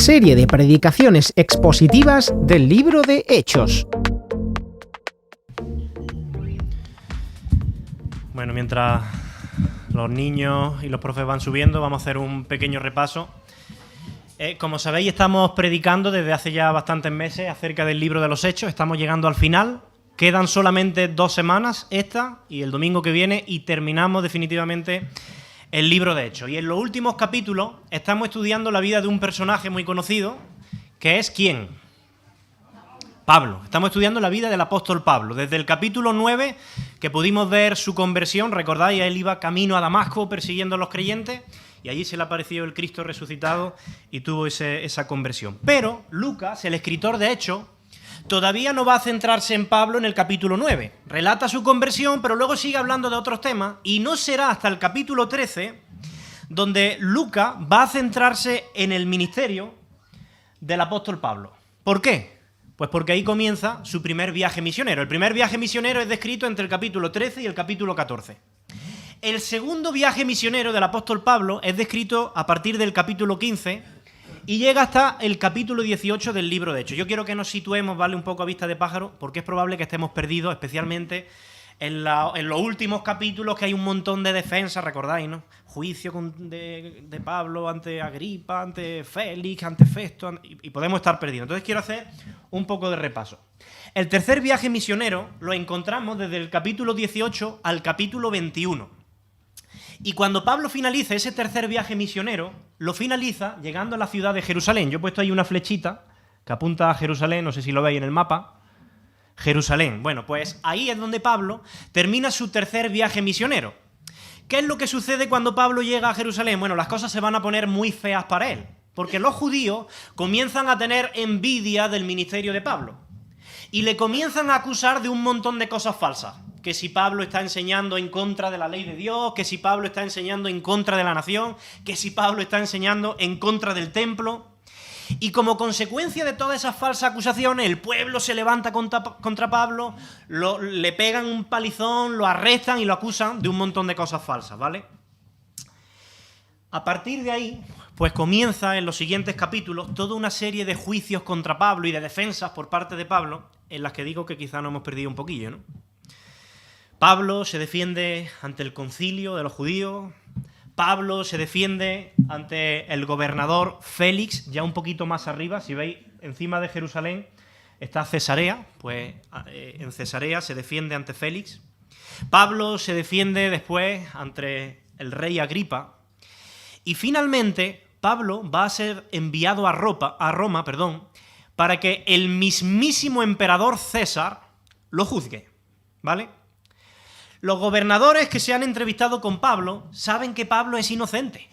serie de predicaciones expositivas del libro de Hechos. Bueno, mientras los niños y los profes van subiendo, vamos a hacer un pequeño repaso. Como sabéis, estamos predicando desde hace ya bastantes meses acerca del libro de los Hechos. Estamos llegando al final. Quedan solamente 2 semanas, esta y el domingo que viene, y terminamos definitivamente el libro de Hechos. Y en los últimos capítulos estamos estudiando la vida de un personaje muy conocido, que es ¿quién? Pablo. Estamos estudiando la vida del apóstol Pablo. Desde el capítulo 9, que pudimos ver su conversión, recordáis, él iba camino a Damasco persiguiendo a los creyentes, y allí se le apareció el Cristo resucitado y tuvo esa conversión. Pero Lucas, el escritor de Hechos, todavía no va a centrarse en Pablo en el capítulo 9. Relata su conversión, pero luego sigue hablando de otros temas, y no será hasta el capítulo 13 donde Lucas va a centrarse en el ministerio del apóstol Pablo. ¿Por qué? Pues porque ahí comienza su primer viaje misionero. El primer viaje misionero es descrito entre el capítulo 13 y el capítulo 14. El segundo viaje misionero del apóstol Pablo es descrito a partir del capítulo 15 y llega hasta el capítulo 18 del libro de Hechos. Yo quiero que nos situemos, ¿vale?, un poco a vista de pájaro, porque es probable que estemos perdidos, especialmente en los últimos capítulos, que hay un montón de defensas, recordáis, ¿no? Juicio de Pablo ante Agripa, ante Félix, ante Festo, y podemos estar perdidos. Entonces quiero hacer un poco de repaso. El tercer viaje misionero lo encontramos desde el capítulo 18 al capítulo 21. Y cuando Pablo finaliza ese tercer viaje misionero, lo finaliza llegando a la ciudad de Jerusalén. Yo he puesto ahí una flechita que apunta a Jerusalén, no sé si lo veis en el mapa. Jerusalén. Bueno, pues ahí es donde Pablo termina su tercer viaje misionero. ¿Qué es lo que sucede cuando Pablo llega a Jerusalén? Bueno, las cosas se van a poner muy feas para él, porque los judíos comienzan a tener envidia del ministerio de Pablo y le comienzan a acusar de un montón de cosas falsas. Que si Pablo está enseñando en contra de la ley de Dios, que si Pablo está enseñando en contra de la nación, que si Pablo está enseñando en contra del templo. Y como consecuencia de todas esas falsas acusaciones, el pueblo se levanta contra Pablo, le pegan un palizón, lo arrestan y lo acusan de un montón de cosas falsas, ¿vale? A partir de ahí, pues comienza en los siguientes capítulos toda una serie de juicios contra Pablo y de defensas por parte de Pablo, en las que digo que quizá nos hemos perdido un poquillo, ¿no? Pablo se defiende ante el concilio de los judíos. Pablo se defiende ante el gobernador Félix, ya un poquito más arriba. Si veis, encima de Jerusalén está Cesarea, pues en Cesarea se defiende ante Félix. Pablo se defiende después ante el rey Agripa. Y finalmente, Pablo va a ser enviado a Roma, para que el mismísimo emperador César lo juzgue, ¿vale? Los gobernadores que se han entrevistado con Pablo saben que Pablo es inocente.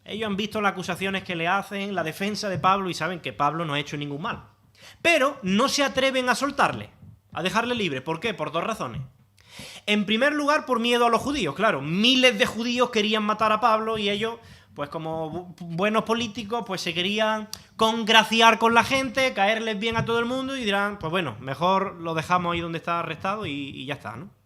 Ellos han visto las acusaciones que le hacen, la defensa de Pablo, y saben que Pablo no ha hecho ningún mal. Pero no se atreven a soltarle, a dejarle libre. ¿Por qué? Por 2 razones. En primer lugar, por miedo a los judíos. Claro, miles de judíos querían matar a Pablo y ellos, pues como buenos políticos, pues se querían congraciar con la gente, caerles bien a todo el mundo y dirán, pues bueno, mejor lo dejamos ahí donde está arrestado y ya está, ¿no?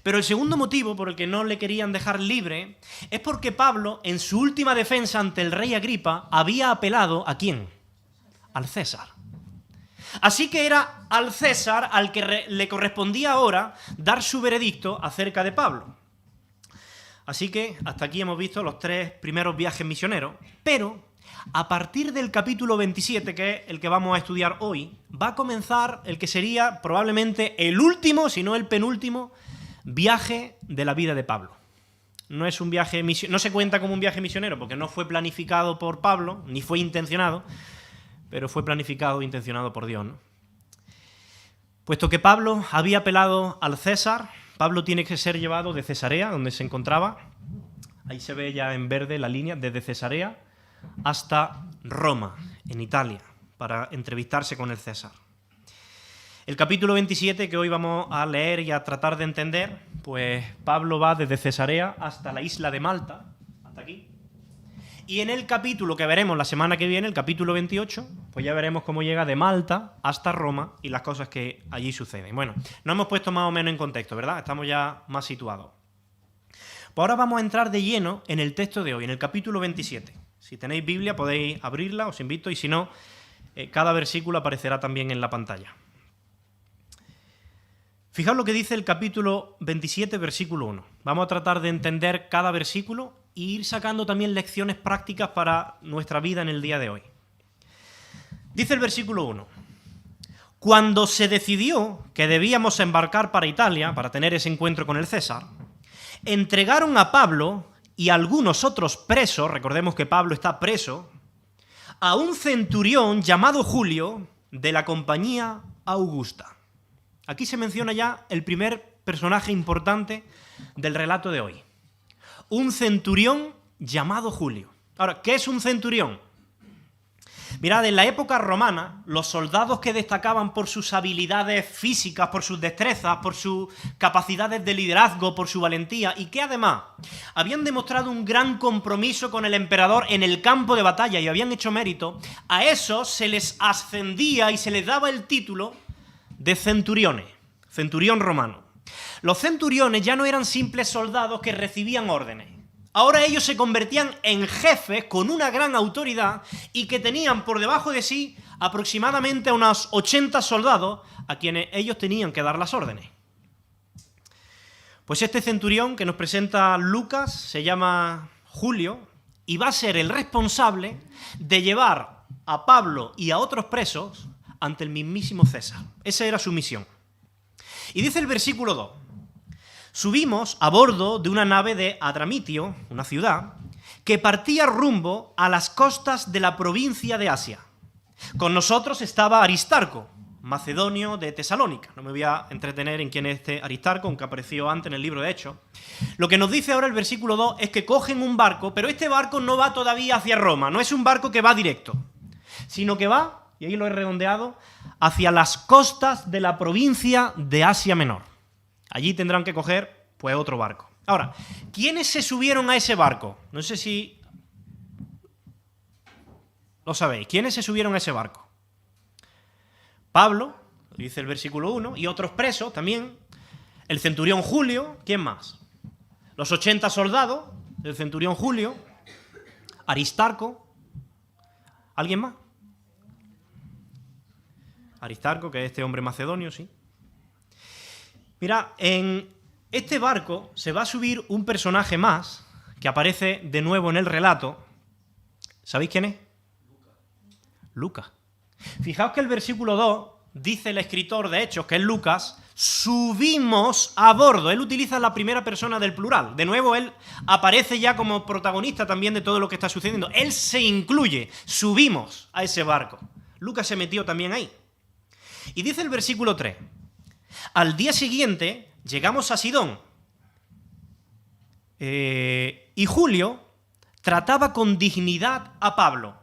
Pero el segundo motivo por el que no le querían dejar libre es porque Pablo, en su última defensa ante el rey Agripa, había apelado ¿a quién? Al César. Así que era al César al que le correspondía ahora dar su veredicto acerca de Pablo. Así que hasta aquí hemos visto los 3 primeros viajes misioneros, pero a partir del capítulo 27, que es el que vamos a estudiar hoy, va a comenzar el que sería probablemente el último, si no el penúltimo, viaje de la vida de Pablo. No es un viaje no se cuenta como un viaje misionero porque no fue planificado por Pablo, ni fue intencionado, pero fue planificado e intencionado por Dios, ¿no? Puesto que Pablo había apelado al César, Pablo tiene que ser llevado de Cesarea, donde se encontraba. Ahí se ve ya en verde la línea, desde Cesarea hasta Roma, en Italia, para entrevistarse con el César. El capítulo 27, que hoy vamos a leer y a tratar de entender, pues Pablo va desde Cesarea hasta la isla de Malta, hasta aquí. Y en el capítulo que veremos la semana que viene, el capítulo 28, pues ya veremos cómo llega de Malta hasta Roma y las cosas que allí suceden. Bueno, nos hemos puesto más o menos en contexto, ¿verdad? Estamos ya más situados. Pues ahora vamos a entrar de lleno en el texto de hoy, en el capítulo 27. Si tenéis Biblia podéis abrirla, os invito, y si no, cada versículo aparecerá también en la pantalla. Fijaos lo que dice el capítulo 27, versículo 1. Vamos a tratar de entender cada versículo e ir sacando también lecciones prácticas para nuestra vida en el día de hoy. Dice el versículo 1. Cuando se decidió que debíamos embarcar para Italia, para tener ese encuentro con el César, entregaron a Pablo y a algunos otros presos, recordemos que Pablo está preso, a un centurión llamado Julio de la compañía Augusta. Aquí se menciona ya el primer personaje importante del relato de hoy. Un centurión llamado Julio. Ahora, ¿qué es un centurión? Mirad, en la época romana, los soldados que destacaban por sus habilidades físicas, por sus destrezas, por sus capacidades de liderazgo, por su valentía, y que además habían demostrado un gran compromiso con el emperador en el campo de batalla y habían hecho mérito, a esos se les ascendía y se les daba el título de centuriones, centurión romano. Los centuriones ya no eran simples soldados que recibían órdenes. Ahora ellos se convertían en jefes con una gran autoridad y que tenían por debajo de sí aproximadamente unos 80 soldados a quienes ellos tenían que dar las órdenes. Pues este centurión que nos presenta Lucas se llama Julio y va a ser el responsable de llevar a Pablo y a otros presos ante el mismísimo César. Esa era su misión. Y dice el versículo 2. Subimos a bordo de una nave de Adramitio, una ciudad, que partía rumbo a las costas de la provincia de Asia. Con nosotros estaba Aristarco, macedonio de Tesalónica. No me voy a entretener en quién es este Aristarco, aunque apareció antes en el libro de Hechos. Lo que nos dice ahora el versículo 2 es que cogen un barco, pero este barco no va todavía hacia Roma, no es un barco que va directo, sino que va, y ahí lo he redondeado, hacia las costas de la provincia de Asia Menor. Allí tendrán que coger, pues, otro barco. Ahora, ¿quiénes se subieron a ese barco? No sé si lo sabéis. ¿Quiénes se subieron a ese barco? Pablo, dice el versículo 1, y otros presos también. El centurión Julio, ¿quién más? Los 80 soldados del centurión Julio. Aristarco. ¿Alguien más? Aristarco, que es este hombre macedonio, sí. Mira, en este barco se va a subir un personaje más que aparece de nuevo en el relato. ¿Sabéis quién es? Lucas. Fijaos que el versículo 2 dice el escritor de Hechos, que es Lucas, subimos a bordo. Él utiliza la primera persona del plural. De nuevo, él aparece ya como protagonista también de todo lo que está sucediendo. Él se incluye. Subimos a ese barco. Lucas se metió también ahí. Y dice el versículo 3. Al día siguiente llegamos a Sidón. Y Julio trataba con dignidad a Pablo.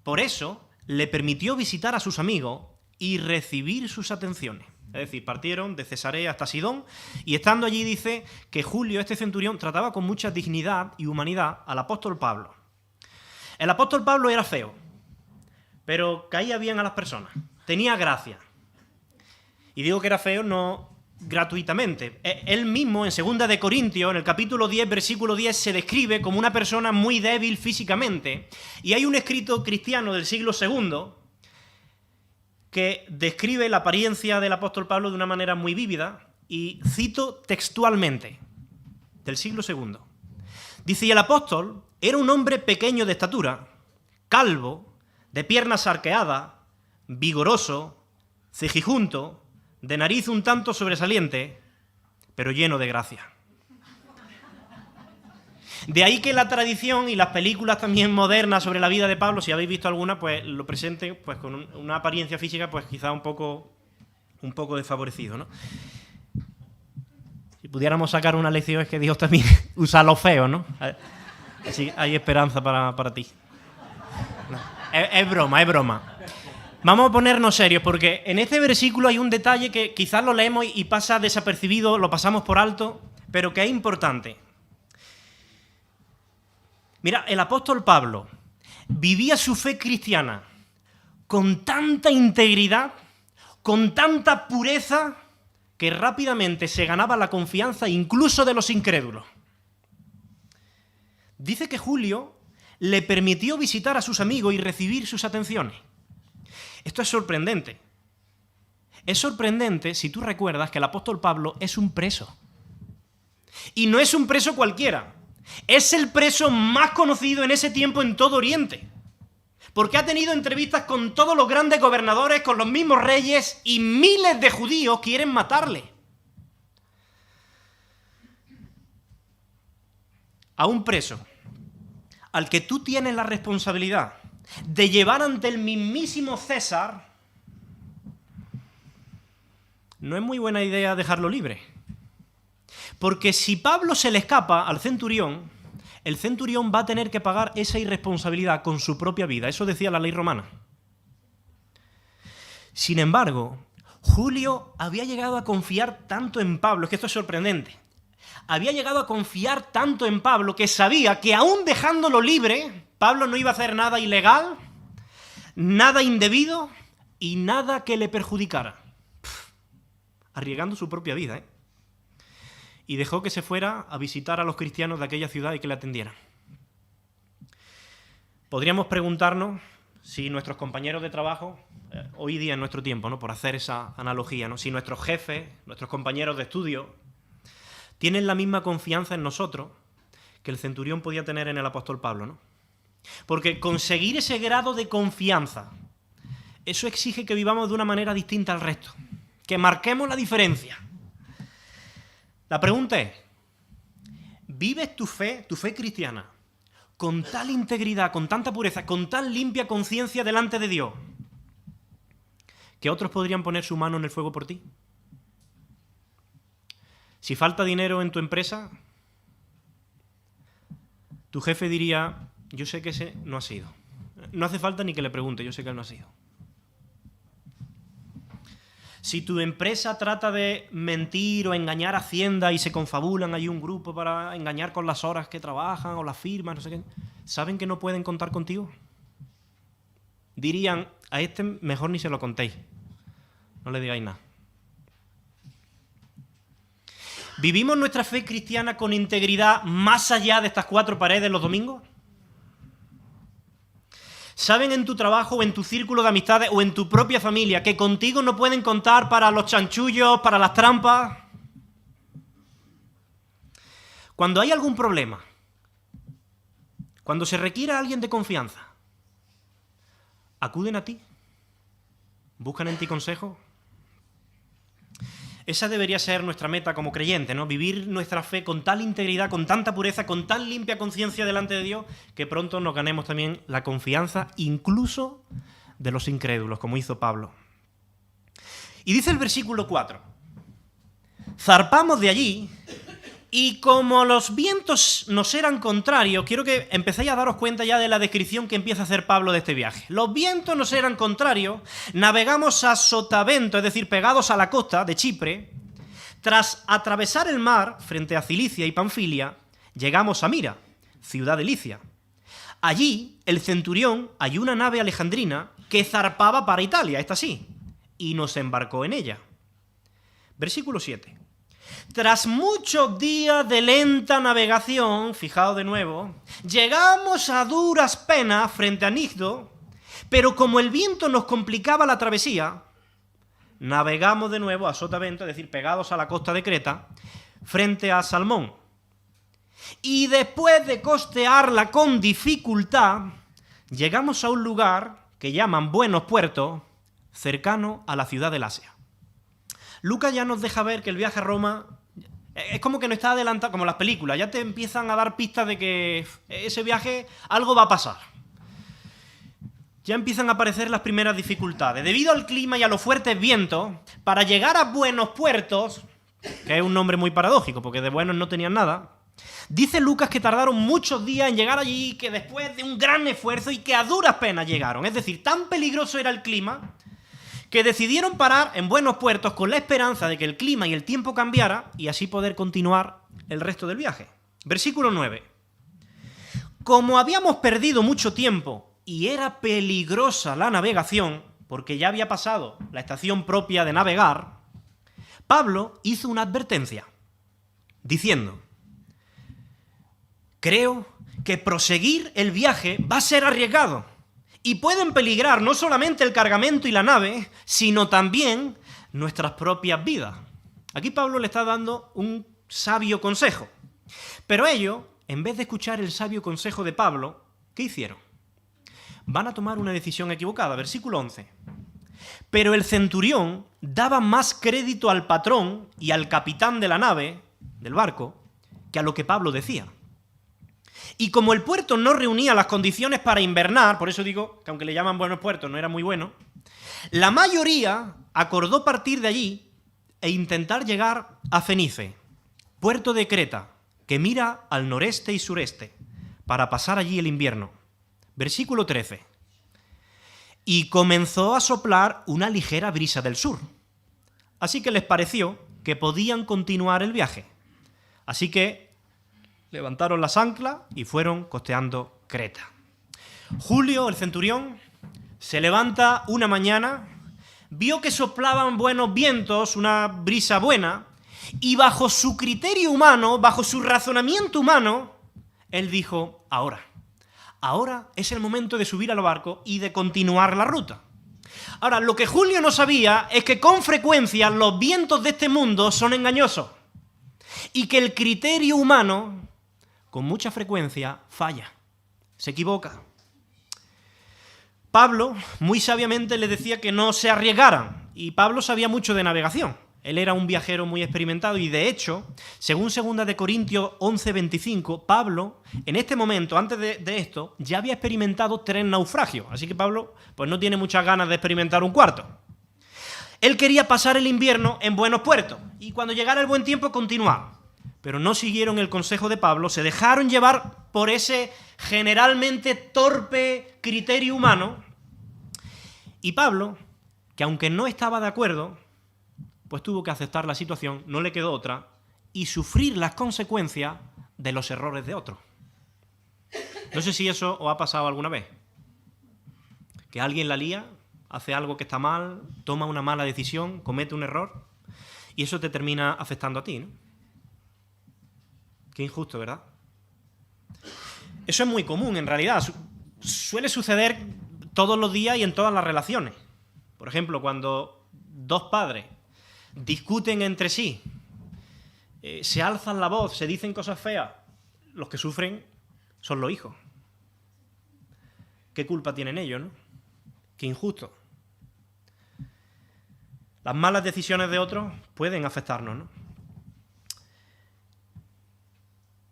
Por eso le permitió visitar a sus amigos y recibir sus atenciones. Es decir, partieron de Cesarea hasta Sidón y estando allí dice que Julio, este centurión, trataba con mucha dignidad y humanidad al apóstol Pablo. El apóstol Pablo era feo, pero caía bien a las personas, tenía gracia. Y digo que era feo no gratuitamente. Él mismo, en 2 de Corintios, en el capítulo 10, versículo 10, se describe como una persona muy débil físicamente. Y hay un escrito cristiano del siglo II que describe la apariencia del apóstol Pablo de una manera muy vívida, y cito textualmente, del siglo II. Dice, y el apóstol era un hombre pequeño de estatura, calvo, de piernas arqueadas, vigoroso, cejijunto, de nariz un tanto sobresaliente, pero lleno de gracia. De ahí que la tradición y las películas también modernas sobre la vida de Pablo, si habéis visto alguna, pues lo presenten pues, con una apariencia física pues quizá un poco desfavorecido, ¿no? Si pudiéramos sacar una lección es que Dios también usa lo feo, ¿no? Así hay esperanza para ti. No, es broma. Vamos a ponernos serios, porque en este versículo hay un detalle que quizás lo leemos y pasa desapercibido, lo pasamos por alto, pero que es importante. Mira, el apóstol Pablo vivía su fe cristiana con tanta integridad, con tanta pureza, que rápidamente se ganaba la confianza incluso de los incrédulos. dice que Julio le permitió visitar a sus amigos y recibir sus atenciones. Esto es sorprendente. Es sorprendente si tú recuerdas que el apóstol Pablo es un preso. Y no es un preso cualquiera. Es el preso más conocido en ese tiempo en todo Oriente. Porque ha tenido entrevistas con todos los grandes gobernadores, con los mismos reyes, y miles de judíos quieren matarle. A un preso al que tú tienes la responsabilidad de llevar ante el mismísimo César, no es muy buena idea dejarlo libre. Porque si Pablo se le escapa al centurión, el centurión va a tener que pagar esa irresponsabilidad con su propia vida. Eso decía la ley romana. Sin embargo, Julio había llegado a confiar tanto en Pablo, es que esto es sorprendente, había llegado a confiar tanto en Pablo que sabía que aún dejándolo libre, Pablo no iba a hacer nada ilegal, nada indebido y nada que le perjudicara. Arriesgando su propia vida, ¿eh? Y dejó que se fuera a visitar a los cristianos de aquella ciudad y que le atendieran. Podríamos preguntarnos si nuestros compañeros de trabajo, hoy día en nuestro tiempo, ¿no?, por hacer esa analogía, ¿no?, si nuestros jefes, nuestros compañeros de estudio, tienen la misma confianza en nosotros que el centurión podía tener en el apóstol Pablo, ¿no? Porque conseguir ese grado de confianza, eso exige que vivamos de una manera distinta al resto, que marquemos la diferencia. La pregunta es, ¿vives tu fe cristiana con tal integridad, con tanta pureza, con tan limpia conciencia delante de Dios, que otros podrían poner su mano en el fuego por ti? Si falta dinero en tu empresa, tu jefe diría, yo sé que ese no ha sido. No hace falta ni que le pregunte, yo sé que él no ha sido. Si tu empresa trata de mentir o engañar a Hacienda y se confabulan, hay un grupo para engañar con las horas que trabajan o las firmas, no sé qué, ¿saben que no pueden contar contigo? Dirían, a este mejor ni se lo contéis, no le digáis nada. ¿Vivimos nuestra fe cristiana con integridad más allá de estas 4 paredes los domingos? ¿Saben en tu trabajo o en tu círculo de amistades o en tu propia familia que contigo no pueden contar para los chanchullos, para las trampas? Cuando hay algún problema, cuando se requiere a alguien de confianza, ¿acuden a ti? ¿Buscan en ti consejo? Esa debería ser nuestra meta como creyentes, ¿no? Vivir nuestra fe con tal integridad, con tanta pureza, con tan limpia conciencia delante de Dios, que pronto nos ganemos también la confianza incluso de los incrédulos, como hizo Pablo. Y dice el versículo 4, zarpamos de allí y como los vientos nos eran contrarios, quiero que empecéis a daros cuenta ya de la descripción que empieza a hacer Pablo de este viaje. Los vientos nos eran contrarios, navegamos a sotavento, es decir, pegados a la costa de Chipre. Tras atravesar el mar frente a Cilicia y Panfilia, llegamos a Mira, ciudad de Licia. Allí, el centurión halló una nave alejandrina que zarpaba para Italia, esta sí, y nos embarcó en ella. Versículo 7. Tras muchos días de lenta navegación, fijaos de nuevo, llegamos a duras penas frente a Nigdo, pero como el viento nos complicaba la travesía, navegamos de nuevo a sotavento, es decir, pegados a la costa de Creta, frente a Salmón. Y después de costearla con dificultad, llegamos a un lugar que llaman Buenos Puertos, cercano a la ciudad del Asia. Lucas ya nos deja ver que el viaje a Roma es como que no está adelantado, como las películas, ya te empiezan a dar pistas de que ese viaje algo va a pasar. Ya empiezan a aparecer las primeras dificultades. Debido al clima y a los fuertes vientos, para llegar a Buenos Puertos, que es un nombre muy paradójico, porque de buenos no tenían nada, dice Lucas que tardaron muchos días en llegar allí, que después de un gran esfuerzo y que a duras penas llegaron. Es decir, tan peligroso era el clima que decidieron parar en Buenos Puertos con la esperanza de que el clima y el tiempo cambiara y así poder continuar el resto del viaje. Versículo 9. Como habíamos perdido mucho tiempo y era peligrosa la navegación, porque ya había pasado la estación propia de navegar, Pablo hizo una advertencia, diciendo: creo que proseguir el viaje va a ser arriesgado y pueden peligrar no solamente el cargamento y la nave, sino también nuestras propias vidas. Aquí Pablo le está dando un sabio consejo. Pero ellos, en vez de escuchar el sabio consejo de Pablo, ¿qué hicieron? Van a tomar una decisión equivocada. Versículo 11. Pero el centurión daba más crédito al patrón y al capitán de la nave, del barco, que a lo que Pablo decía. Y como el puerto no reunía las condiciones para invernar, por eso digo que aunque le llaman buenos puertos, no era muy bueno, la mayoría acordó partir de allí e intentar llegar a Fenice, puerto de Creta, que mira al noreste y sureste, para pasar allí el invierno. Versículo 13. Y comenzó a soplar una ligera brisa del sur. Así que les pareció que podían continuar el viaje. Así que levantaron las anclas y fueron costeando Creta. Julio, el centurión, se levanta una mañana, vio que soplaban buenos vientos, una brisa buena, y bajo su criterio humano, bajo su razonamiento humano, él dijo, ahora es el momento de subir al barco y de continuar la ruta. Ahora, lo que Julio no sabía es que con frecuencia los vientos de este mundo son engañosos y que el criterio humano con mucha frecuencia falla, se equivoca. Pablo muy sabiamente le decía que no se arriesgaran, y Pablo sabía mucho de navegación. Él era un viajero muy experimentado y, de hecho, según 2 de Corintios 11:25, Pablo, en este momento, antes de esto, ya había experimentado 3 naufragios. Así que Pablo pues no tiene muchas ganas de experimentar un cuarto. Él quería pasar el invierno en buenos puertos y cuando llegara el buen tiempo continuar. Pero no siguieron el consejo de Pablo, se dejaron llevar por ese generalmente torpe criterio humano. Y Pablo, que aunque no estaba de acuerdo, pues tuvo que aceptar la situación, no le quedó otra, y sufrir las consecuencias de los errores de otros. No sé si eso os ha pasado alguna vez. Que alguien la lía, hace algo que está mal, toma una mala decisión, comete un error, y eso te termina afectando a ti, ¿no? Qué injusto, ¿verdad? Eso es muy común, en realidad. Suele suceder todos los días y en todas las relaciones. Por ejemplo, cuando 2 padres discuten entre sí, se alzan la voz, se dicen cosas feas, los que sufren son los hijos. ¿Qué culpa tienen ellos, no? Qué injusto. Las malas decisiones de otros pueden afectarnos, ¿no?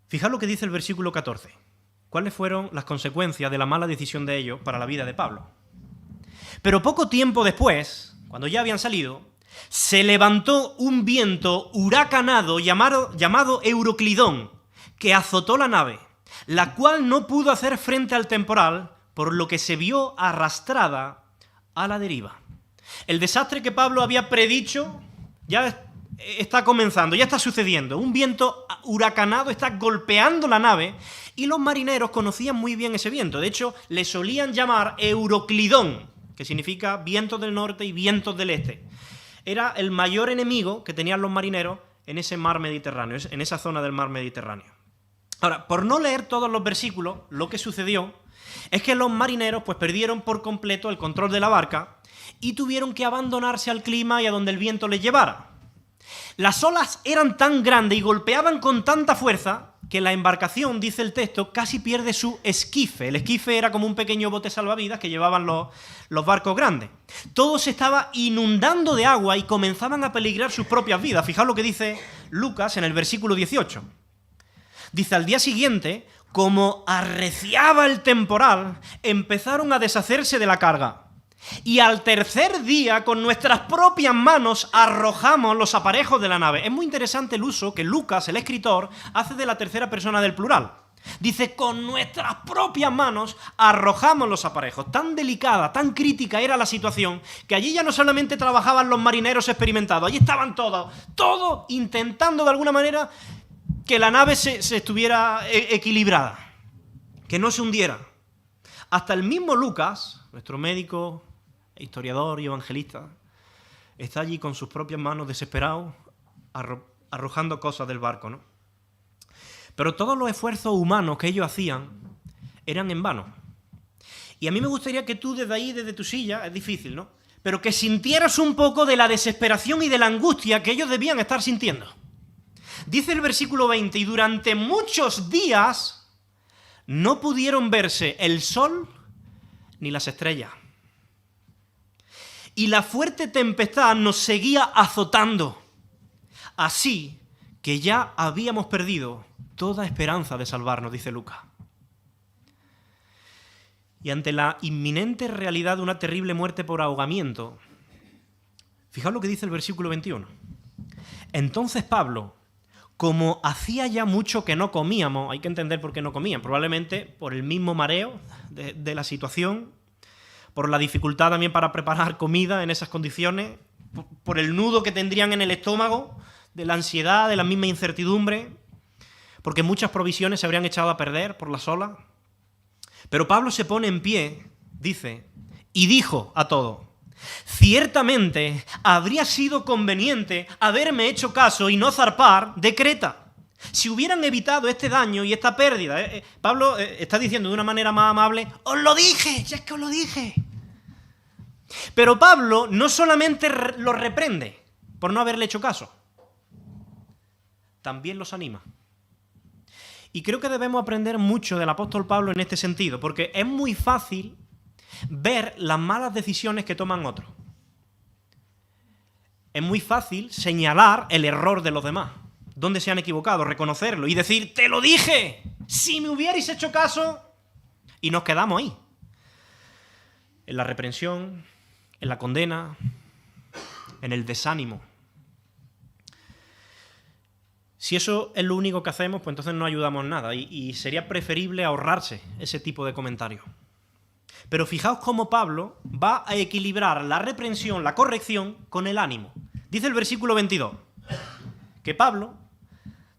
Fijaos lo que dice el versículo 14. ¿Cuáles fueron las consecuencias de la mala decisión de ellos para la vida de Pablo? Pero poco tiempo después, cuando ya habían salido, se levantó un viento huracanado llamado Euroclidón, que azotó la nave, la cual no pudo hacer frente al temporal, por lo que se vio arrastrada a la deriva. El desastre que Pablo había predicho ya está comenzando, ya está sucediendo. Un viento huracanado está golpeando la nave y los marineros conocían muy bien ese viento. De hecho, le solían llamar Euroclidón, que significa vientos del norte y vientos del este. Era el mayor enemigo que tenían los marineros en ese mar Mediterráneo, en esa zona del mar Mediterráneo. Ahora, por no leer todos los versículos, lo que sucedió es que los marineros pues perdieron por completo el control de la barca y tuvieron que abandonarse al clima y a donde el viento les llevara. Las olas eran tan grandes y golpeaban con tanta fuerza que la embarcación, dice el texto, casi pierde su esquife. El esquife era como un pequeño bote salvavidas que llevaban los barcos grandes. Todo se estaba inundando de agua y comenzaban a peligrar sus propias vidas. Fijaos lo que dice Lucas en el versículo 18. Dice, al día siguiente, como arreciaba el temporal, empezaron a deshacerse de la carga. Y al tercer día, con nuestras propias manos, arrojamos los aparejos de la nave. Es muy interesante el uso que Lucas, el escritor, hace de la tercera persona del plural. Dice, con nuestras propias manos arrojamos los aparejos. Tan delicada, tan crítica era la situación, que allí ya no solamente trabajaban los marineros experimentados, allí estaban todos intentando de alguna manera que la nave se estuviera equilibrada, que no se hundiera. Hasta el mismo Lucas, nuestro médico, historiador y evangelista, está allí con sus propias manos, desesperado, arrojando cosas del barco, ¿no? Pero todos los esfuerzos humanos que ellos hacían eran en vano. Y a mí me gustaría que tú desde ahí, desde tu silla, es difícil, ¿no?, pero que sintieras un poco de la desesperación y de la angustia que ellos debían estar sintiendo. Dice el versículo 20, y durante muchos días no pudieron verse el sol ni las estrellas. Y la fuerte tempestad nos seguía azotando. Así que ya habíamos perdido toda esperanza de salvarnos, dice Lucas. Y ante la inminente realidad de una terrible muerte por ahogamiento, fijaos lo que dice el versículo 21. Entonces Pablo, como hacía ya mucho que no comíamos, hay que entender por qué no comían, probablemente por el mismo mareo de la situación, por la dificultad también para preparar comida en esas condiciones, por el nudo que tendrían en el estómago, de la ansiedad, de la misma incertidumbre, porque muchas provisiones se habrían echado a perder por las olas. Pero Pablo se pone en pie, dice, y dijo a todos: ciertamente habría sido conveniente haberme hecho caso y no zarpar de Creta, si hubieran evitado este daño y esta pérdida. Pablo está diciendo de una manera más amable: os lo dije, ya es que os lo dije. Pero Pablo no solamente los reprende por no haberle hecho caso, también los anima. Y creo que debemos aprender mucho del apóstol Pablo en este sentido, porque es muy fácil ver las malas decisiones que toman otros. Es muy fácil señalar el error de los demás, dónde se han equivocado, reconocerlo y decir: te lo dije, si me hubierais hecho caso. Y nos quedamos ahí, en la reprensión, en la condena, en el desánimo. Si eso es lo único que hacemos, pues entonces no ayudamos en nada y sería preferible ahorrarse ese tipo de comentarios. Pero fijaos cómo Pablo va a equilibrar la reprensión, la corrección, con el ánimo. Dice el versículo 22, que Pablo,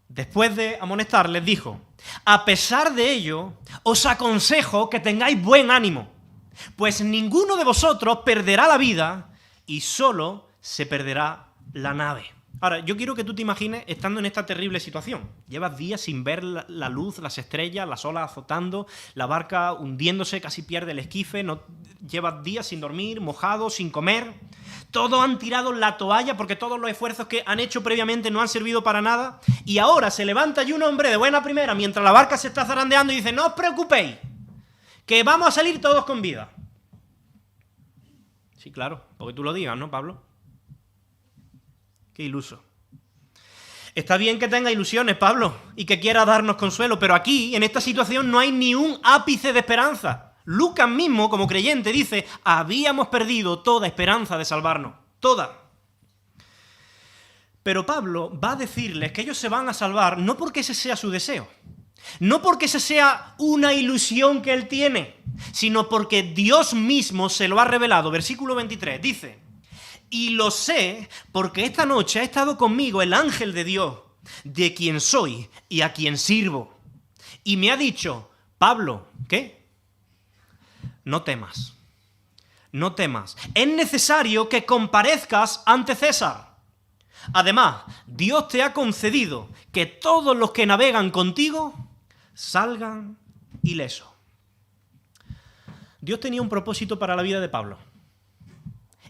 después de amonestarles, dijo: a pesar de ello, os aconsejo que tengáis buen ánimo, pues ninguno de vosotros perderá la vida y solo se perderá la nave. Ahora, yo quiero que tú te imagines estando en esta terrible situación. Llevas días sin ver la luz, las estrellas, las olas azotando, la barca hundiéndose, casi pierde el esquife, llevas días sin dormir, mojado, sin comer. Todos han tirado la toalla porque todos los esfuerzos que han hecho previamente no han servido para nada. Y ahora se levanta y un hombre de buena primera, mientras la barca se está zarandeando, y dice: no os preocupéis, que vamos a salir todos con vida. Sí, claro, porque tú lo digas, ¿no, Pablo? Qué iluso. Está bien que tenga ilusiones, Pablo, y que quiera darnos consuelo, pero aquí, en esta situación, no hay ni un ápice de esperanza. Lucas mismo, como creyente, dice: habíamos perdido toda esperanza de salvarnos. Toda. Pero Pablo va a decirles que ellos se van a salvar no porque ese sea su deseo, no porque esa sea una ilusión que él tiene, sino porque Dios mismo se lo ha revelado. Versículo 23 dice: y lo sé porque esta noche ha estado conmigo el ángel de Dios, de quien soy y a quien sirvo. Y me ha dicho: Pablo, ¿qué? No temas, no temas. Es necesario que comparezcas ante César. Además, Dios te ha concedido que todos los que navegan contigo salgan ilesos. Dios tenía un propósito para la vida de Pablo.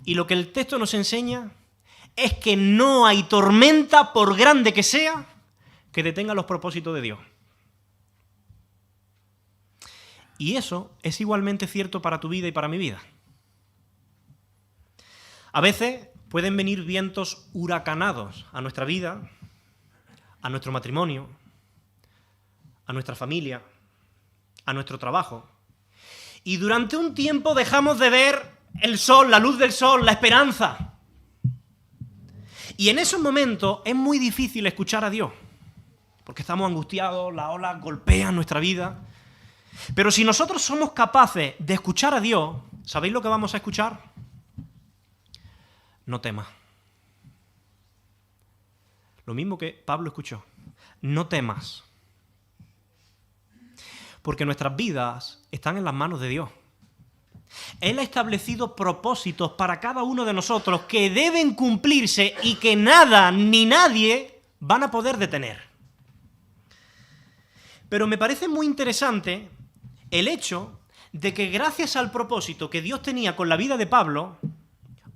Y lo que el texto nos enseña es que no hay tormenta, por grande que sea, que detenga los propósitos de Dios. Y eso es igualmente cierto para tu vida y para mi vida. A veces pueden venir vientos huracanados a nuestra vida, a nuestro matrimonio, a nuestra familia, a nuestro trabajo. Y durante un tiempo dejamos de ver el sol, la luz del sol, la esperanza. Y en esos momentos es muy difícil escuchar a Dios, porque estamos angustiados, las olas golpean nuestra vida. Pero si nosotros somos capaces de escuchar a Dios, ¿sabéis lo que vamos a escuchar? No temas. Lo mismo que Pablo escuchó. No temas. Porque nuestras vidas están en las manos de Dios. Él ha establecido propósitos para cada uno de nosotros que deben cumplirse y que nada ni nadie van a poder detener. Pero me parece muy interesante el hecho de que gracias al propósito que Dios tenía con la vida de Pablo,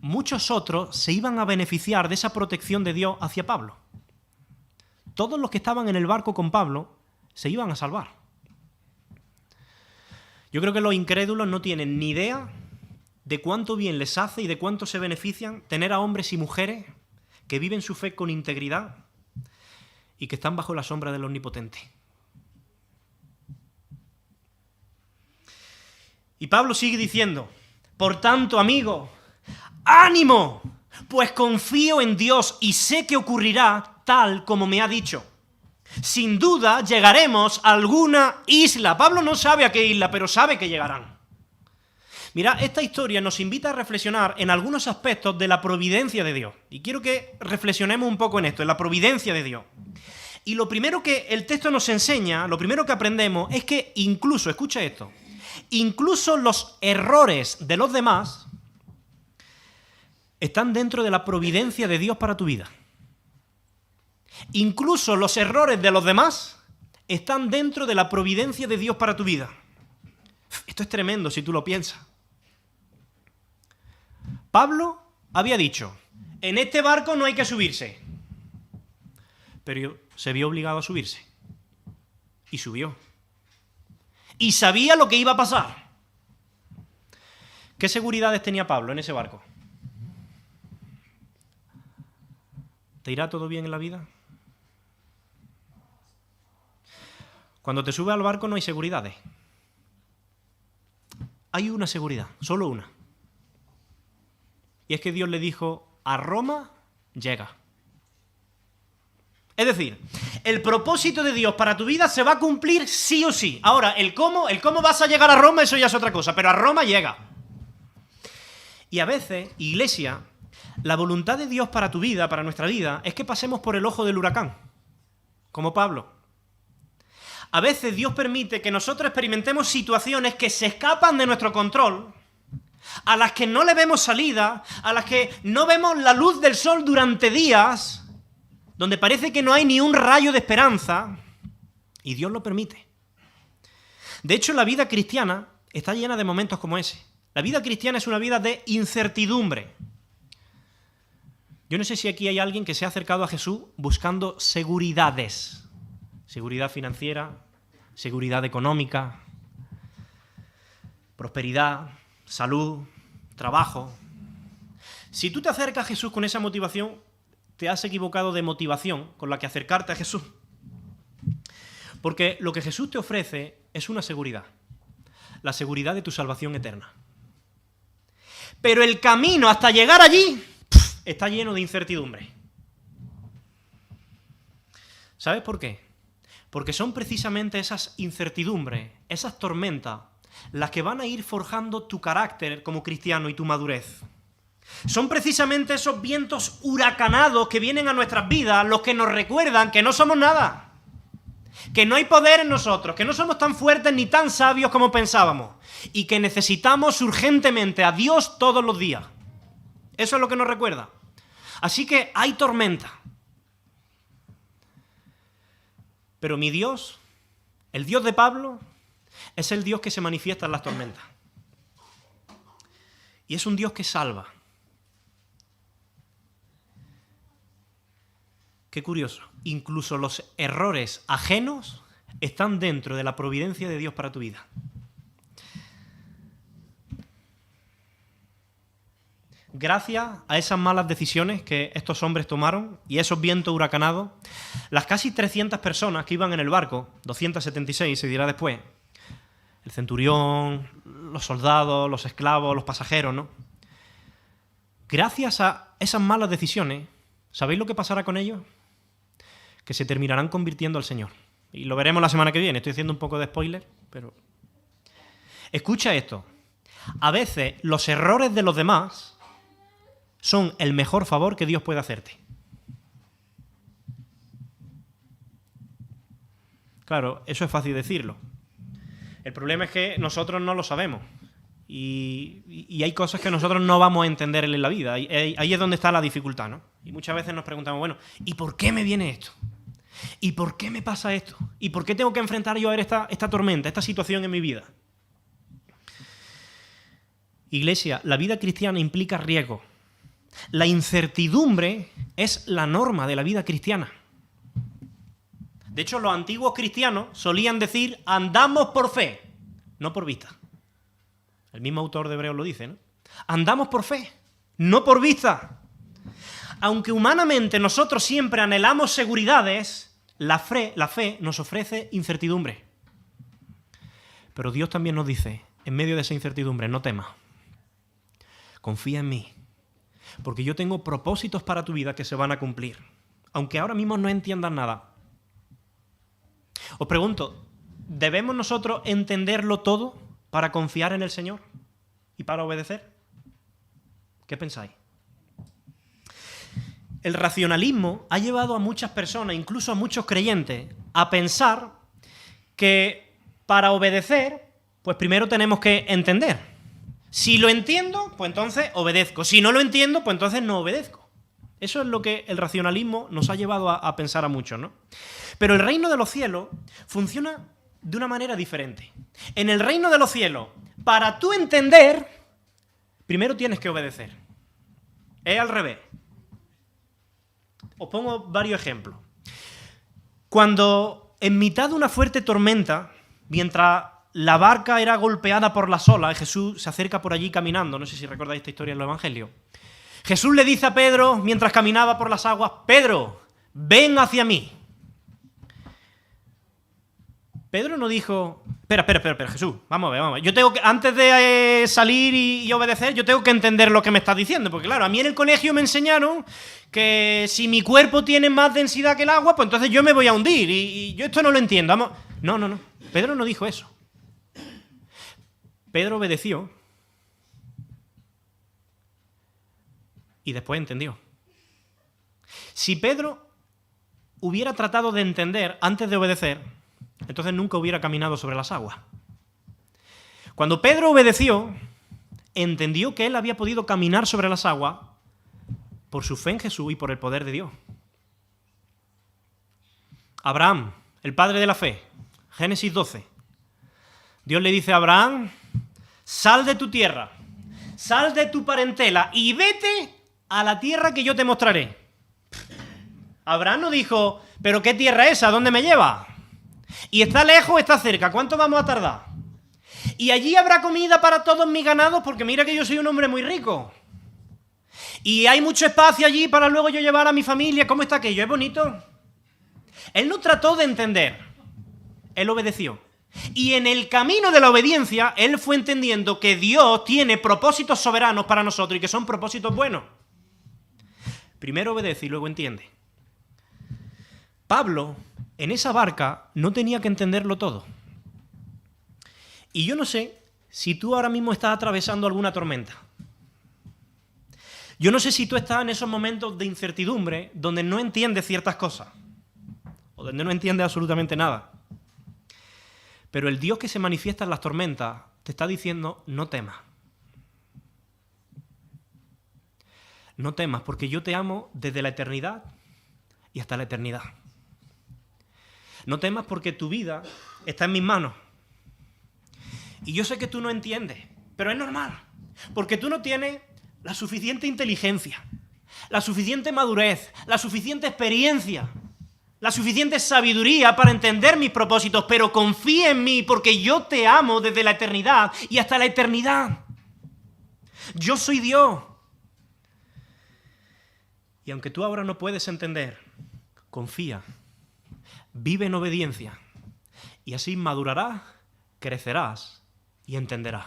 muchos otros se iban a beneficiar de esa protección de Dios hacia Pablo. Todos los que estaban en el barco con Pablo se iban a salvar. Yo creo que los incrédulos no tienen ni idea de cuánto bien les hace y de cuánto se benefician tener a hombres y mujeres que viven su fe con integridad y que están bajo la sombra del Omnipotente. Y Pablo sigue diciendo, por tanto, amigo, ¡ánimo! Pues confío en Dios y sé que ocurrirá tal como me ha dicho. Sin duda llegaremos a alguna isla. Pablo no sabe a qué isla, pero sabe que llegarán. Mira, esta historia nos invita a reflexionar en algunos aspectos de la providencia de Dios. Y quiero que reflexionemos un poco en esto, en la providencia de Dios. Y lo primero que el texto nos enseña, lo primero que aprendemos es que incluso, escucha esto, incluso los errores de los demás están dentro de la providencia de Dios para tu vida. Incluso los errores de los demás están dentro de la providencia de Dios para tu vida. Esto es tremendo si tú lo piensas. Pablo había dicho, en este barco no hay que subirse. Pero se vio obligado a subirse. Y subió. Y sabía lo que iba a pasar. ¿Qué seguridades tenía Pablo en ese barco? ¿Te irá todo bien en la vida? Cuando te subes al barco no hay seguridades. Hay una seguridad, solo una. Y es que Dios le dijo, a Roma llega. Es decir, el propósito de Dios para tu vida se va a cumplir sí o sí. Ahora, el cómo vas a llegar a Roma, eso ya es otra cosa, pero a Roma llega. Y a veces, iglesia, la voluntad de Dios para tu vida, para nuestra vida, es que pasemos por el ojo del huracán, como Pablo. A veces Dios permite que nosotros experimentemos situaciones que se escapan de nuestro control, a las que no le vemos salida, a las que no vemos la luz del sol durante días, donde parece que no hay ni un rayo de esperanza, y Dios lo permite. De hecho, la vida cristiana está llena de momentos como ese. La vida cristiana es una vida de incertidumbre. Yo no sé si aquí hay alguien que se ha acercado a Jesús buscando seguridades. Seguridad financiera, seguridad económica, prosperidad, salud, trabajo. Si tú te acercas a Jesús con esa motivación, te has equivocado de motivación con la que acercarte a Jesús. Porque lo que Jesús te ofrece es una seguridad, la seguridad de tu salvación eterna. Pero el camino hasta llegar allí está lleno de incertidumbre. ¿Sabes por qué? Porque son precisamente esas incertidumbres, esas tormentas, las que van a ir forjando tu carácter como cristiano y tu madurez. Son precisamente esos vientos huracanados que vienen a nuestras vidas los que nos recuerdan que no somos nada, que no hay poder en nosotros, que no somos tan fuertes ni tan sabios como pensábamos y que necesitamos urgentemente a Dios todos los días. Eso es lo que nos recuerda. Así que hay tormenta. Pero mi Dios, el Dios de Pablo, es el Dios que se manifiesta en las tormentas. Y es un Dios que salva. Qué curioso. Incluso los errores ajenos están dentro de la providencia de Dios para tu vida. Gracias a esas malas decisiones que estos hombres tomaron y esos vientos huracanados, las casi 300 personas que iban en el barco, 276 se dirá después, el centurión, los soldados, los esclavos, los pasajeros, ¿no? Gracias a esas malas decisiones, ¿sabéis lo que pasará con ellos? Que se terminarán convirtiendo al Señor. Y lo veremos la semana que viene. Estoy haciendo un poco de spoiler, pero... Escucha esto. A veces los errores de los demás son el mejor favor que Dios puede hacerte. Claro, eso es fácil decirlo. El problema es que nosotros no lo sabemos. Y hay cosas que nosotros no vamos a entender en la vida. Ahí es donde está la dificultad, ¿no? Y muchas veces nos preguntamos, bueno, ¿y por qué me viene esto? ¿Y por qué me pasa esto? ¿Y por qué tengo que enfrentar yo a ver esta tormenta, esta situación en mi vida? Iglesia, la vida cristiana implica riesgo. La incertidumbre es la norma de la vida cristiana. De hecho, los antiguos cristianos solían decir, andamos por fe, no por vista. El mismo autor de Hebreos lo dice, ¿no? Andamos por fe, no por vista. Aunque humanamente nosotros siempre anhelamos seguridades, la fe nos ofrece incertidumbre. Pero Dios también nos dice, en medio de esa incertidumbre, no temas. Confía en mí, porque yo tengo propósitos para tu vida que se van a cumplir, aunque ahora mismo no entiendas nada. Os pregunto, ¿debemos nosotros entenderlo todo para confiar en el Señor y para obedecer? ¿Qué pensáis? El racionalismo ha llevado a muchas personas, incluso a muchos creyentes, a pensar que para obedecer, pues primero tenemos que entender. Si lo entiendo, pues entonces obedezco. Si no lo entiendo, pues entonces no obedezco. Eso es lo que el racionalismo nos ha llevado a pensar a muchos, ¿no? Pero el reino de los cielos funciona de una manera diferente. En el reino de los cielos, para tú entender, primero tienes que obedecer. Es al revés. Os pongo varios ejemplos. Cuando en mitad de una fuerte tormenta, mientras la barca era golpeada por las olas, Jesús se acerca por allí caminando, no sé si recordáis esta historia en los evangelios. Jesús le dice a Pedro, mientras caminaba por las aguas, Pedro, ven hacia mí. Pedro no dijo, espera, Jesús, vamos a ver. Yo tengo que, antes de salir y obedecer, yo tengo que entender lo que me estás diciendo, porque claro, a mí en el colegio me enseñaron que si mi cuerpo tiene más densidad que el agua, pues entonces yo me voy a hundir, y yo esto no lo entiendo. Vamos. No, Pedro no dijo eso. Pedro obedeció y después entendió. Si Pedro hubiera tratado de entender antes de obedecer, entonces nunca hubiera caminado sobre las aguas. Cuando Pedro obedeció, entendió que él había podido caminar sobre las aguas por su fe en Jesús y por el poder de Dios. Abraham, el padre de la fe, Génesis 12. Dios le dice a Abraham, sal de tu tierra, sal de tu parentela y vete a la tierra que yo te mostraré. Abraham no dijo, ¿pero qué tierra es esa? ¿Dónde me lleva? ¿Y está lejos o está cerca? ¿Cuánto vamos a tardar? Y allí habrá comida para todos mis ganados, porque mira que yo soy un hombre muy rico. Y hay mucho espacio allí para luego yo llevar a mi familia. ¿Cómo está aquello? ¿Es bonito? Él no trató de entender. Él obedeció. Y en el camino de la obediencia, él fue entendiendo que Dios tiene propósitos soberanos para nosotros y que son propósitos buenos. Primero obedece y luego entiende. Pablo, en esa barca, no tenía que entenderlo todo. Y yo no sé si tú ahora mismo estás atravesando alguna tormenta. Yo no sé si tú estás en esos momentos de incertidumbre donde no entiendes ciertas cosas o donde no entiendes absolutamente nada. Pero el Dios que se manifiesta en las tormentas te está diciendo, no temas. No temas, porque yo te amo desde la eternidad y hasta la eternidad. No temas porque tu vida está en mis manos. Y yo sé que tú no entiendes, pero es normal, porque tú no tienes la suficiente inteligencia, la suficiente madurez, la suficiente experiencia, la suficiente sabiduría para entender mis propósitos, pero confía en mí porque yo te amo desde la eternidad y hasta la eternidad. Yo soy Dios. Y aunque tú ahora no puedes entender, confía, vive en obediencia y así madurarás, crecerás y entenderás.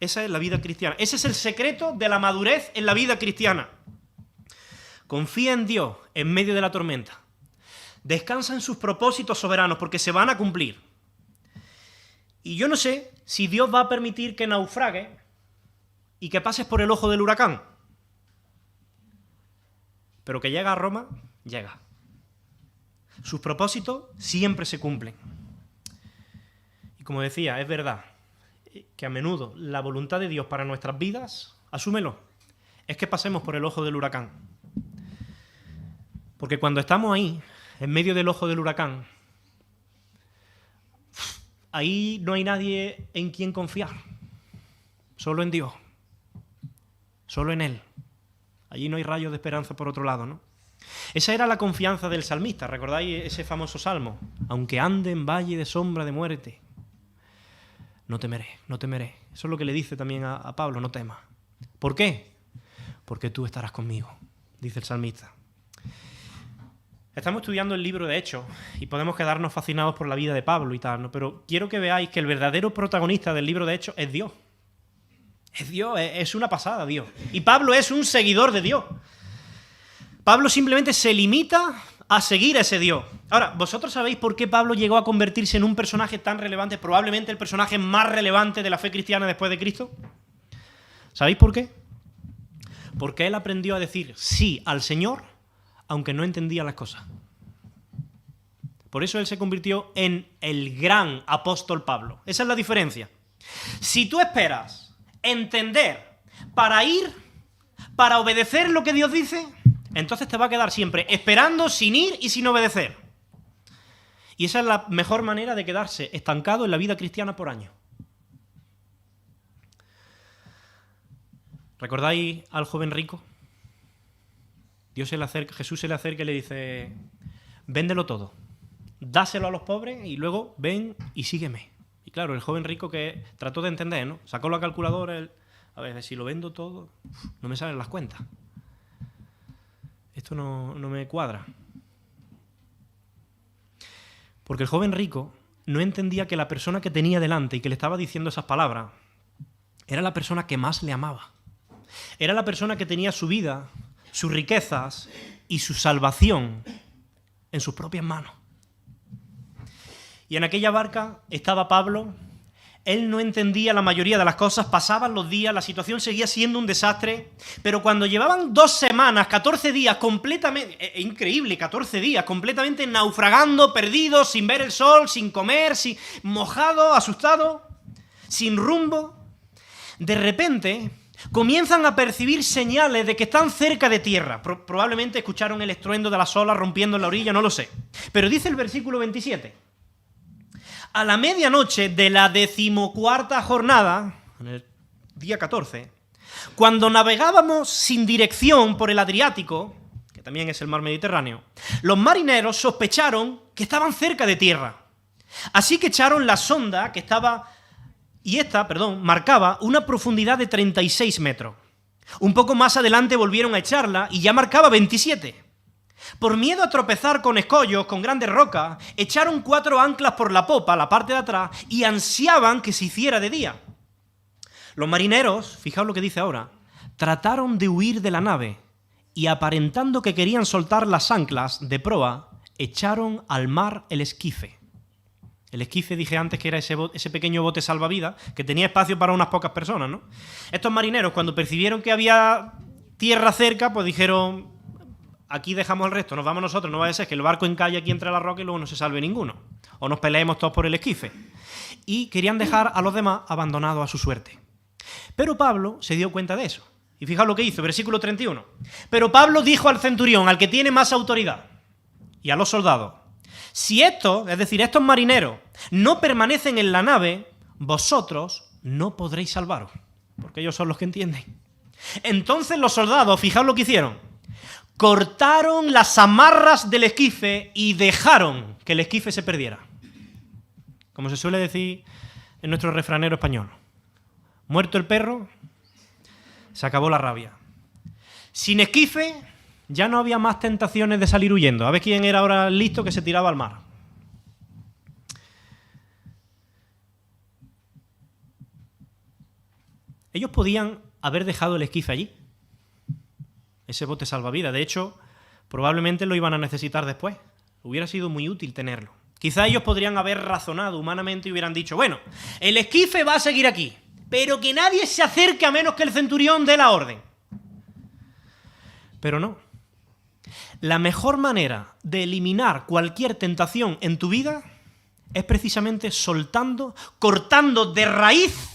Esa es la vida cristiana. Ese es el secreto de la madurez en la vida cristiana. Confía en Dios en medio de la tormenta. Descansa en sus propósitos soberanos porque se van a cumplir. Y yo no sé si Dios va a permitir que naufrague y que pases por el ojo del huracán. Pero que llega a Roma, llega. Sus propósitos siempre se cumplen. Y como decía, es verdad que a menudo la voluntad de Dios para nuestras vidas, asúmelo, es que pasemos por el ojo del huracán. Porque cuando estamos ahí, en medio del ojo del huracán, ahí no hay nadie en quien confiar, solo en Dios, solo en Él. Allí no hay rayos de esperanza por otro lado, ¿no? Esa era la confianza del salmista, ¿recordáis ese famoso salmo? Aunque ande en valle de sombra de muerte, no temeré, no temeré. Eso es lo que le dice también a Pablo, no temas. ¿Por qué? Porque tú estarás conmigo, dice el salmista. Estamos estudiando el libro de Hechos y podemos quedarnos fascinados por la vida de Pablo y tal, ¿no? Pero quiero que veáis que el verdadero protagonista del libro de Hechos es Dios. Es Dios, es una pasada Dios. Y Pablo es un seguidor de Dios. Pablo simplemente se limita a seguir a ese Dios. Ahora, ¿vosotros sabéis por qué Pablo llegó a convertirse en un personaje tan relevante, probablemente el personaje más relevante de la fe cristiana después de Cristo? ¿Sabéis por qué? Porque él aprendió a decir sí al Señor, aunque no entendía las cosas. Por eso él se convirtió en el gran apóstol Pablo. Esa es la diferencia. Si tú esperas entender para ir, para obedecer lo que Dios dice, entonces te va a quedar siempre esperando sin ir y sin obedecer. Y esa es la mejor manera de quedarse estancado en la vida cristiana por años. ¿Recordáis al joven rico? Jesús se le acerca y le dice, véndelo todo, dáselo a los pobres y luego ven y sígueme. Y claro, el joven rico que trató de entender, ¿no? Sacó la calculadora, a ver, si lo vendo todo, no me salen las cuentas. Esto no me cuadra. Porque el joven rico no entendía que la persona que tenía delante y que le estaba diciendo esas palabras era la persona que más le amaba. Era la persona que tenía su vida, sus riquezas y su salvación en sus propias manos. Y en aquella barca estaba Pablo. Él no entendía la mayoría de las cosas, pasaban los días, la situación seguía siendo un desastre, pero cuando llevaban 2 semanas, 14 días completamente, increíble, 14 días completamente naufragando, perdidos, sin ver el sol, sin comer, mojado, asustado, sin rumbo, de repente comienzan a percibir señales de que están cerca de tierra. Probablemente escucharon el estruendo de las olas rompiendo en la orilla, no lo sé. Pero dice el versículo 27... A la medianoche de la 14ª jornada, en el día 14, cuando navegábamos sin dirección por el Adriático, que también es el mar Mediterráneo, los marineros sospecharon que estaban cerca de tierra. Así que echaron la sonda marcaba una profundidad de 36 metros. Un poco más adelante volvieron a echarla y ya marcaba 27. Por miedo a tropezar con escollos, con grandes rocas, echaron 4 anclas por la popa, la parte de atrás, y ansiaban que se hiciera de día. Los marineros, fijaos lo que dice ahora, trataron de huir de la nave y aparentando que querían soltar las anclas de proa, echaron al mar el esquife. El esquife, dije antes, que era ese pequeño bote salvavidas que tenía espacio para unas pocas personas, ¿no? Estos marineros, cuando percibieron que había tierra cerca, pues dijeron, aquí dejamos el resto, nos vamos nosotros, no vaya a ser que el barco encalle aquí entre la roca y luego no se salve ninguno. O nos peleemos todos por el esquife. Y querían dejar a los demás abandonados a su suerte. Pero Pablo se dio cuenta de eso. Y fijaos lo que hizo, versículo 31. Pero Pablo dijo al centurión, al que tiene más autoridad, y a los soldados, si estos, es decir, estos marineros, no permanecen en la nave, vosotros no podréis salvaros. Porque ellos son los que entienden. Entonces los soldados, fijaos lo que hicieron, cortaron las amarras del esquife y dejaron que el esquife se perdiera. Como se suele decir en nuestro refranero español. Muerto el perro, se acabó la rabia. Sin esquife, ya no había más tentaciones de salir huyendo. A ver quién era ahora listo que se tiraba al mar. Ellos podían haber dejado el esquife allí. Ese bote salvavidas. De hecho, probablemente lo iban a necesitar después. Hubiera sido muy útil tenerlo. Quizá ellos podrían haber razonado humanamente y hubieran dicho, bueno, el esquife va a seguir aquí, pero que nadie se acerque a menos que el centurión dé la orden. Pero no. La mejor manera de eliminar cualquier tentación en tu vida es precisamente soltando, cortando de raíz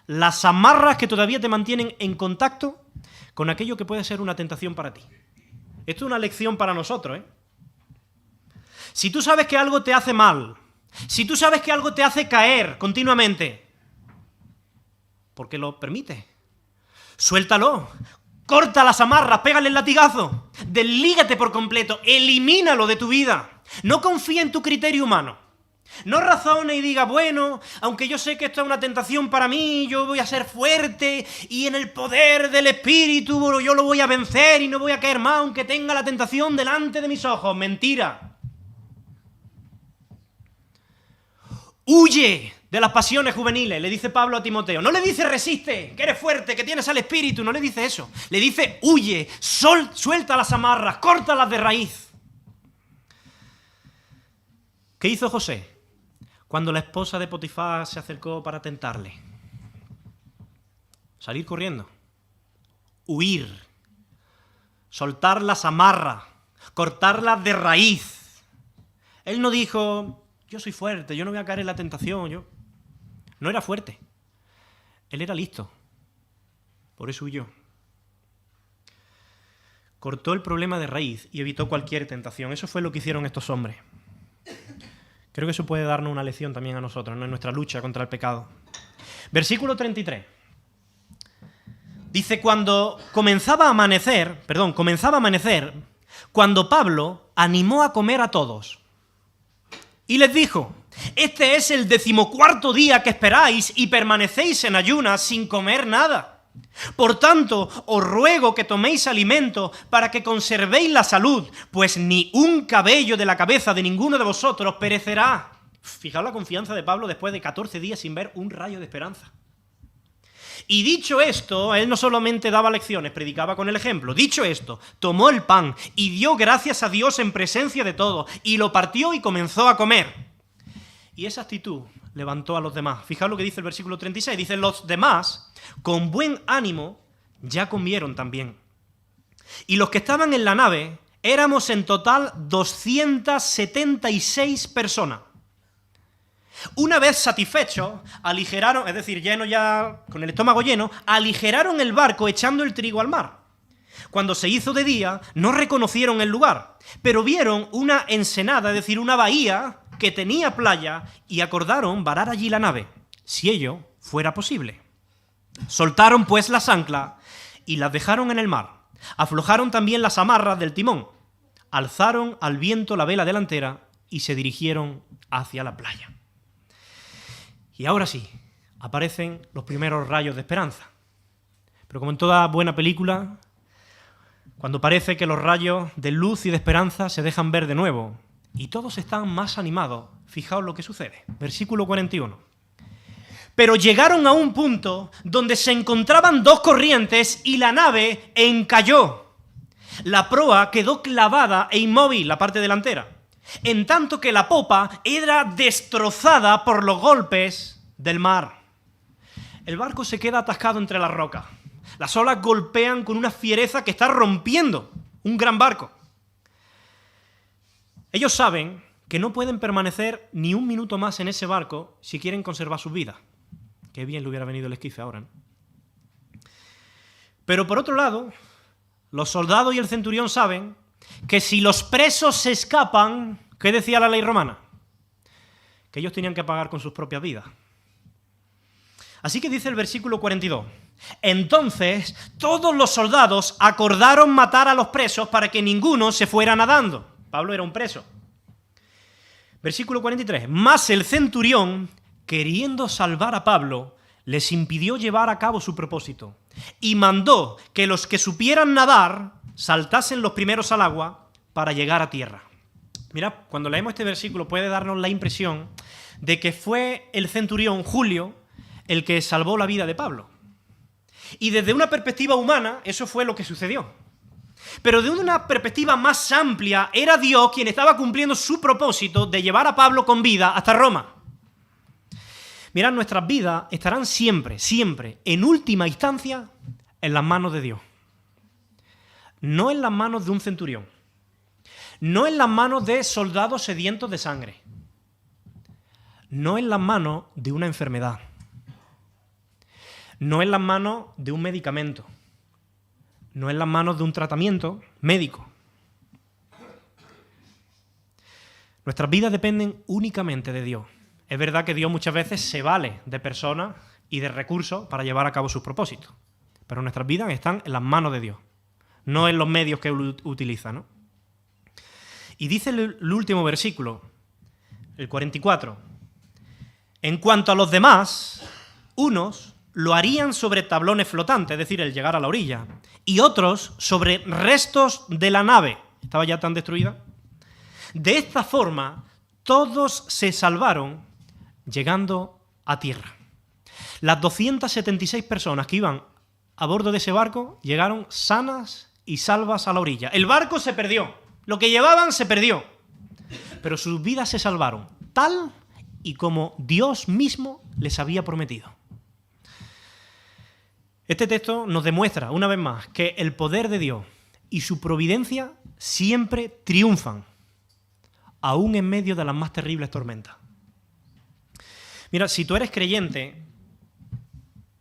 las amarras que todavía te mantienen en contacto con aquello que puede ser una tentación para ti. Esto es una lección para nosotros, ¿eh? Si tú sabes que algo te hace mal, si tú sabes que algo te hace caer continuamente, ¿por qué lo permites? Suéltalo, corta las amarras, pégale el latigazo, deslígate por completo, elimínalo de tu vida. No confía en tu criterio humano. No razone y diga, bueno, aunque yo sé que esto es una tentación para mí, yo voy a ser fuerte y en el poder del Espíritu yo lo voy a vencer y no voy a caer más aunque tenga la tentación delante de mis ojos. Mentira. Huye de las pasiones juveniles, le dice Pablo a Timoteo. No le dice resiste, que eres fuerte, que tienes al Espíritu, no le dice eso. Le dice huye, suelta las amarras, córtalas de raíz. ¿Qué hizo José cuando la esposa de Potifar se acercó para tentarle? Salir corriendo, huir, soltar las amarras, cortarlas de raíz. Él no dijo, yo soy fuerte, yo no voy a caer en la tentación. No era fuerte, él era listo, por eso huyó. Cortó el problema de raíz y evitó cualquier tentación. Eso fue lo que hicieron estos hombres. Creo que eso puede darnos una lección también a nosotros, ¿no? En nuestra lucha contra el pecado. Versículo 33. Dice, comenzaba a amanecer, cuando Pablo animó a comer a todos. Y les dijo, este es el 14º día que esperáis y permanecéis en ayunas sin comer nada. Por tanto, os ruego que toméis alimento para que conservéis la salud, pues ni un cabello de la cabeza de ninguno de vosotros perecerá. Fijaos la confianza de Pablo después de 14 días sin ver un rayo de esperanza. Y dicho esto, él no solamente daba lecciones, predicaba con el ejemplo. Dicho esto, tomó el pan y dio gracias a Dios en presencia de todos, y lo partió y comenzó a comer. Y esa actitud levantó a los demás. Fijaos lo que dice el versículo 36. Dice, los demás, con buen ánimo, ya comieron también. Y los que estaban en la nave, éramos en total 276 personas. Una vez satisfechos, aligeraron, es decir, lleno ya, con el estómago lleno, aligeraron el barco echando el trigo al mar. Cuando se hizo de día, no reconocieron el lugar, pero vieron una ensenada, es decir, una bahía que tenía playa, y acordaron varar allí la nave, si ello fuera posible. Soltaron pues las anclas y las dejaron en el mar. Aflojaron también las amarras del timón. Alzaron al viento la vela delantera y se dirigieron hacia la playa. Y ahora sí, aparecen los primeros rayos de esperanza. Pero como en toda buena película, cuando parece que los rayos de luz y de esperanza se dejan ver de nuevo y todos están más animados, fijaos lo que sucede. Versículo 41. Pero llegaron a un punto donde se encontraban dos corrientes y la nave encalló. La proa quedó clavada e inmóvil, la parte delantera, en tanto que la popa era destrozada por los golpes del mar. El barco se queda atascado entre las rocas. Las olas golpean con una fiereza que está rompiendo un gran barco. Ellos saben que no pueden permanecer ni un minuto más en ese barco si quieren conservar sus vidas. Qué bien le hubiera venido el esquife ahora, ¿no? Pero por otro lado, los soldados y el centurión saben que si los presos se escapan, ¿qué decía la ley romana? Que ellos tenían que pagar con sus propias vidas. Así que dice el versículo 42. Entonces todos los soldados acordaron matar a los presos para que ninguno se fuera nadando. Pablo era un preso. Versículo 43. Mas el centurión, queriendo salvar a Pablo, les impidió llevar a cabo su propósito y mandó que los que supieran nadar saltasen los primeros al agua para llegar a tierra. Mirad, cuando leemos este versículo puede darnos la impresión de que fue el centurión Julio el que salvó la vida de Pablo. Y desde una perspectiva humana, eso fue lo que sucedió. Pero de una perspectiva más amplia, era Dios quien estaba cumpliendo su propósito de llevar a Pablo con vida hasta Roma. Mirad, nuestras vidas estarán siempre, siempre, en última instancia, en las manos de Dios. No en las manos de un centurión. No en las manos de soldados sedientos de sangre. No en las manos de una enfermedad. No en las manos de un medicamento. No en las manos de un tratamiento médico. Nuestras vidas dependen únicamente de Dios. Es verdad que Dios muchas veces se vale de personas y de recursos para llevar a cabo sus propósitos, pero nuestras vidas están en las manos de Dios, no en los medios que Él utiliza, ¿no? Y dice el último versículo, el 44, en cuanto a los demás, unos lo harían sobre tablones flotantes, es decir, el llegar a la orilla, y otros sobre restos de la nave, estaba ya tan destruida. De esta forma, todos se salvaron llegando a tierra. Las 276 personas que iban a bordo de ese barco llegaron sanas y salvas a la orilla. El barco se perdió, lo que llevaban se perdió, pero sus vidas se salvaron, tal y como Dios mismo les había prometido. Este texto nos demuestra, una vez más, que el poder de Dios y su providencia siempre triunfan, aún en medio de las más terribles tormentas. Mira, si tú eres creyente,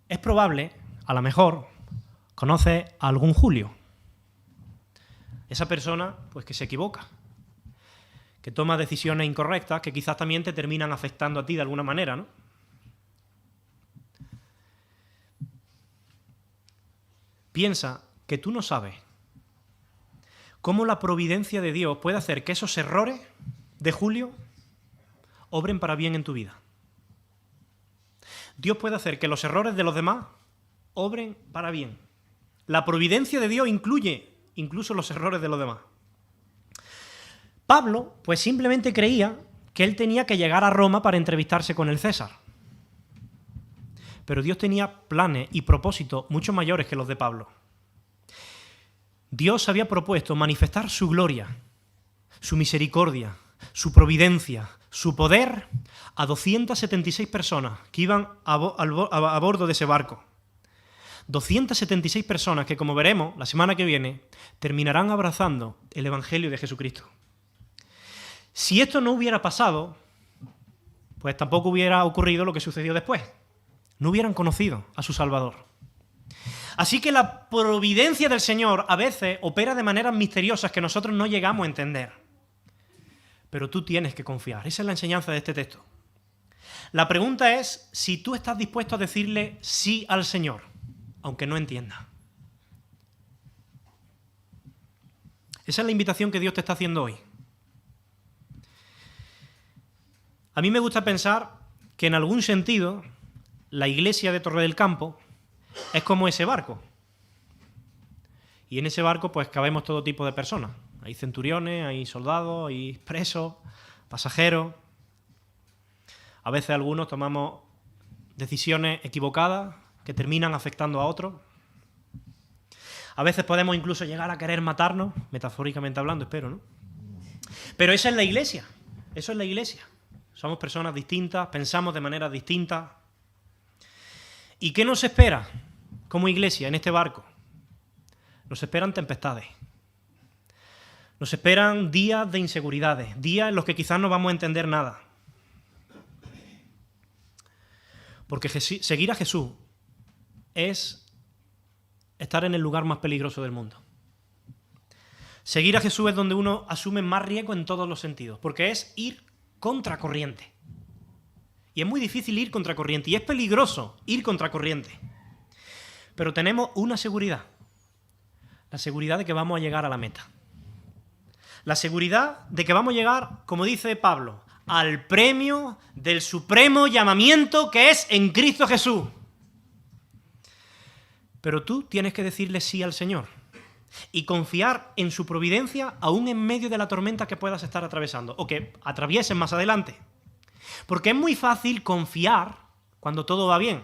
es probable, a lo mejor, conoces a algún Julio. Esa persona, pues, que se equivoca, que toma decisiones incorrectas, que quizás también te terminan afectando a ti de alguna manera, ¿no? Piensa que tú no sabes cómo la providencia de Dios puede hacer que esos errores de Julio obren para bien en tu vida. Dios puede hacer que los errores de los demás obren para bien. La providencia de Dios incluye incluso los errores de los demás. Pablo, pues simplemente creía que él tenía que llegar a Roma para entrevistarse con el César. Pero Dios tenía planes y propósitos mucho mayores que los de Pablo. Dios había propuesto manifestar su gloria, su misericordia, su providencia, su poder a 276 personas que iban a bordo de ese barco. 276 personas que, como veremos la semana que viene, terminarán abrazando el Evangelio de Jesucristo. Si esto no hubiera pasado, pues tampoco hubiera ocurrido lo que sucedió después. No hubieran conocido a su Salvador. Así que la providencia del Señor a veces opera de maneras misteriosas que nosotros no llegamos a entender. Pero tú tienes que confiar. Esa es la enseñanza de este texto. La pregunta es si tú estás dispuesto a decirle sí al Señor, aunque no entienda. Esa es la invitación que Dios te está haciendo hoy. A mí me gusta pensar que en algún sentido la iglesia de Torre del Campo es como ese barco. Y en ese barco pues cabemos todo tipo de personas. Hay centuriones, hay soldados, hay presos, pasajeros. A veces algunos tomamos decisiones equivocadas que terminan afectando a otros. A veces podemos incluso llegar a querer matarnos, metafóricamente hablando, espero, ¿no? Pero esa es la iglesia. Eso es la iglesia. Somos personas distintas, pensamos de manera distinta. ¿Y qué nos espera como iglesia en este barco? Nos esperan tempestades. Nos esperan días de inseguridades, días en los que quizás no vamos a entender nada. Porque seguir a Jesús es estar en el lugar más peligroso del mundo. Seguir a Jesús es donde uno asume más riesgo en todos los sentidos, porque es ir contracorriente. Y es muy difícil ir contracorriente, y es peligroso ir contracorriente. Pero tenemos una seguridad, la seguridad de que vamos a llegar a la meta. La seguridad de que vamos a llegar, como dice Pablo, al premio del supremo llamamiento que es en Cristo Jesús. Pero tú tienes que decirle sí al Señor y confiar en su providencia aún en medio de la tormenta que puedas estar atravesando o que atraviesen más adelante. Porque es muy fácil confiar cuando todo va bien.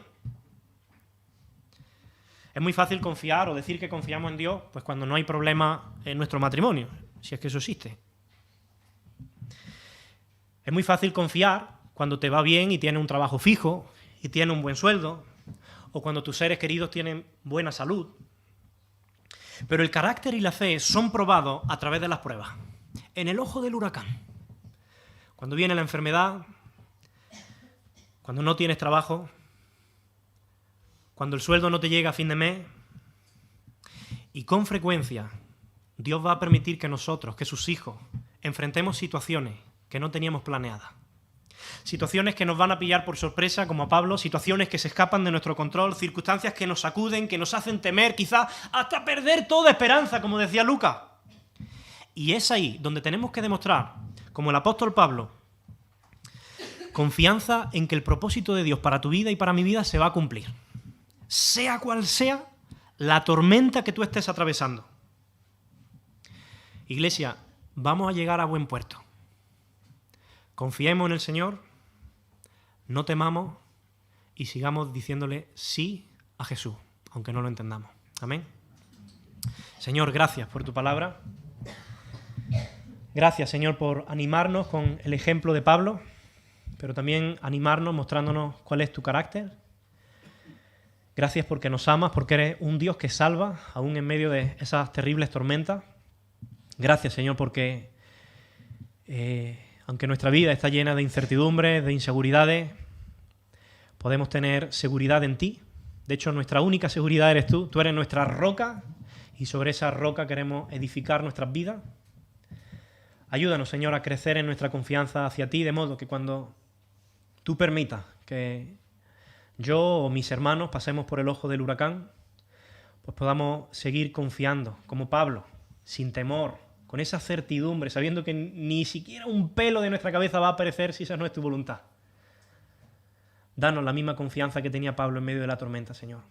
Es muy fácil confiar o decir que confiamos en Dios pues cuando no hay problema en nuestro matrimonio, si es que eso existe. Es muy fácil confiar cuando te va bien y tienes un trabajo fijo y tienes un buen sueldo, o cuando tus seres queridos tienen buena salud. Pero el carácter y la fe son probados a través de las pruebas, en el ojo del huracán. Cuando viene la enfermedad, cuando no tienes trabajo, cuando el sueldo no te llega a fin de mes, y con frecuencia Dios va a permitir que nosotros, que sus hijos, enfrentemos situaciones que no teníamos planeadas. Situaciones que nos van a pillar por sorpresa, como a Pablo, situaciones que se escapan de nuestro control, circunstancias que nos sacuden, que nos hacen temer, quizás hasta perder toda esperanza, como decía Lucas. Y es ahí donde tenemos que demostrar, como el apóstol Pablo, confianza en que el propósito de Dios para tu vida y para mi vida se va a cumplir. Sea cual sea la tormenta que tú estés atravesando. Iglesia, vamos a llegar a buen puerto. Confiemos en el Señor, no temamos y sigamos diciéndole sí a Jesús, aunque no lo entendamos. Amén. Señor, gracias por tu palabra. Gracias, Señor, por animarnos con el ejemplo de Pablo, pero también animarnos mostrándonos cuál es tu carácter. Gracias porque nos amas, porque eres un Dios que salva, aún en medio de esas terribles tormentas. Gracias, Señor, porque aunque nuestra vida está llena de incertidumbres, de inseguridades, podemos tener seguridad en ti. De hecho, nuestra única seguridad eres tú. Tú eres nuestra roca y sobre esa roca queremos edificar nuestras vidas. Ayúdanos, Señor, a crecer en nuestra confianza hacia ti, de modo que cuando tú permitas que yo o mis hermanos pasemos por el ojo del huracán, pues podamos seguir confiando, como Pablo, sin temor, con esa certidumbre, sabiendo que ni siquiera un pelo de nuestra cabeza va a perecer si esa no es tu voluntad. Danos la misma confianza que tenía Pablo en medio de la tormenta, Señor.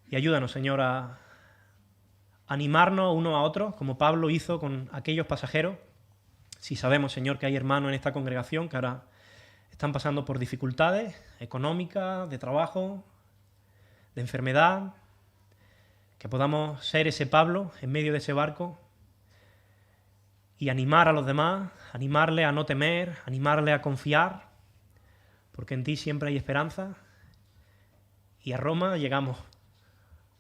Y ayúdanos, Señor, a animarnos unos a otros, como Pablo hizo con aquellos pasajeros. Si sabemos, Señor, que hay hermanos en esta congregación que ahora están pasando por dificultades económicas, de trabajo, de enfermedad, que podamos ser ese Pablo en medio de ese barco y animar a los demás, animarle a no temer, animarle a confiar, porque en ti siempre hay esperanza y a Roma llegamos,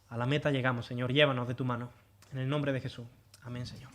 a la meta llegamos, Señor, llévanos de tu mano, en el nombre de Jesús. Amén, Señor.